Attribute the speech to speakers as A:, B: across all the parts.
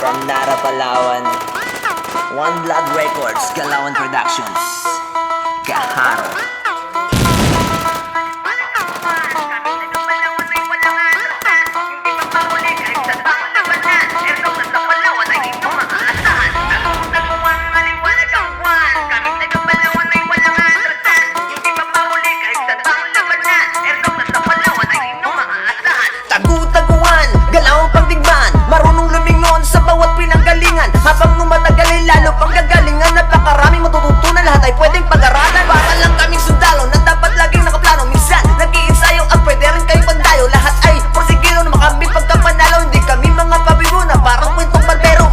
A: From Nara, Palawan, One Blood Records, Galawan Productions, Kaharo.
B: Tagu-taguan, galawang pagdigman, marunong lumingon sa bawat pinanggalingan. Habang numatagal lalo pang gagalingan, napakaraming matututunan, lahat ay pwedeng pag-aralan. Para lang kaming sundalo na dapat laging nakaplano. Minsan, nag-iinsayo ang pwede rin kayong pandayo. Lahat ay porsigido na makamit pagkapanalo. Hindi kami mga pabigo na parang kwentong barbero.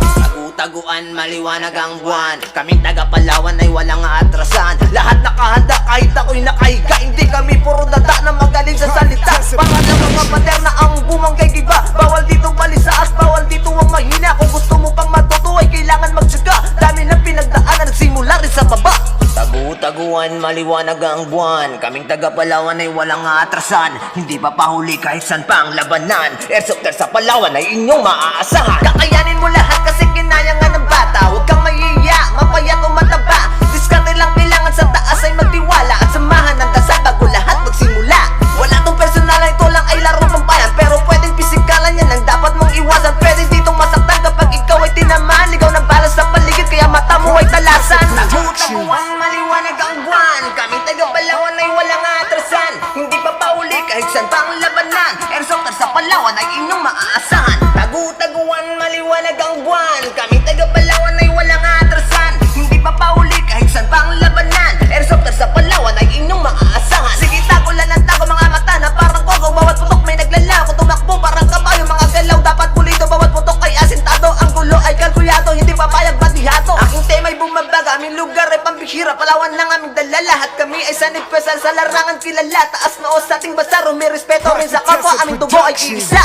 B: Tagu-taguan, maliwanag ang buwan, kaming taga Palawan ay walang aatrasan. Lahat nakahanda kahit ako'y nakahiga. Hindi kami puro dada na magaling sa salita. Para lang mga pader na ang bumanggay giba. Bawal dito balisaas, bawal dito ang mahina. Kung gusto mo pang matuto ay kailangan magtsaga. Dami ng pinagdaanan, nagsimula rin sa baba. Tagu-taguan, maliwanag ang buwan, kaming taga Palawan ay walang aatrasan. Hindi pa pahuli kahit saan pa ang labanan. Airsofters sa Palawan ay inyong maaasahan. Kakayanin mo lahat kasi kinaya nga ng bata. Huwag kang mahihiya, mapayat o mataba. Diskarte lang kailangan, sa taas ay magtiwala. At samahan ng dasal bago lahat magsimula. Wala tong personalan, ito lang ay laro pampayan. Pero pwedeng pisikalan yan ang dapat mong iwasan. Pwede ditong masaktan kapag ikaw ay tinamaan. Ligaw ng balas sa paligid kaya mata mo ay talasan. Tagu-taguan, maliwanag ang buwan, kaming taga Palawan ay walang atrasan. Hindi pa pauli kahit saan pa ang labanan. Airsofters sa Palawan ay inyong maaasahan. Tagu-taguan, maliwanag ang buwan, kaming taga Palawan ay walang atrasan. Hindi pa pauli kahit saan pa ang labanan. Airsofters sa Palawan ay inyong maaasahan. Sige, tago lang ang tago mga mata na parang kogo. Bawat putok may naglalaw, kung tumakbo parang kabayo. Mga galaw dapat pulido, bawat putok ay asintado. Ang gulo ay kalkulyado, hindi papayag batihado. Aking tema ay bumabaga, aming lugar ay pambihira. Palawan lang aming dala, lahat kami ay sanipesal sa larangan kilala. Taas noo sa ating basa, may respeto rin sa kapwa, aming dugo ay iisa.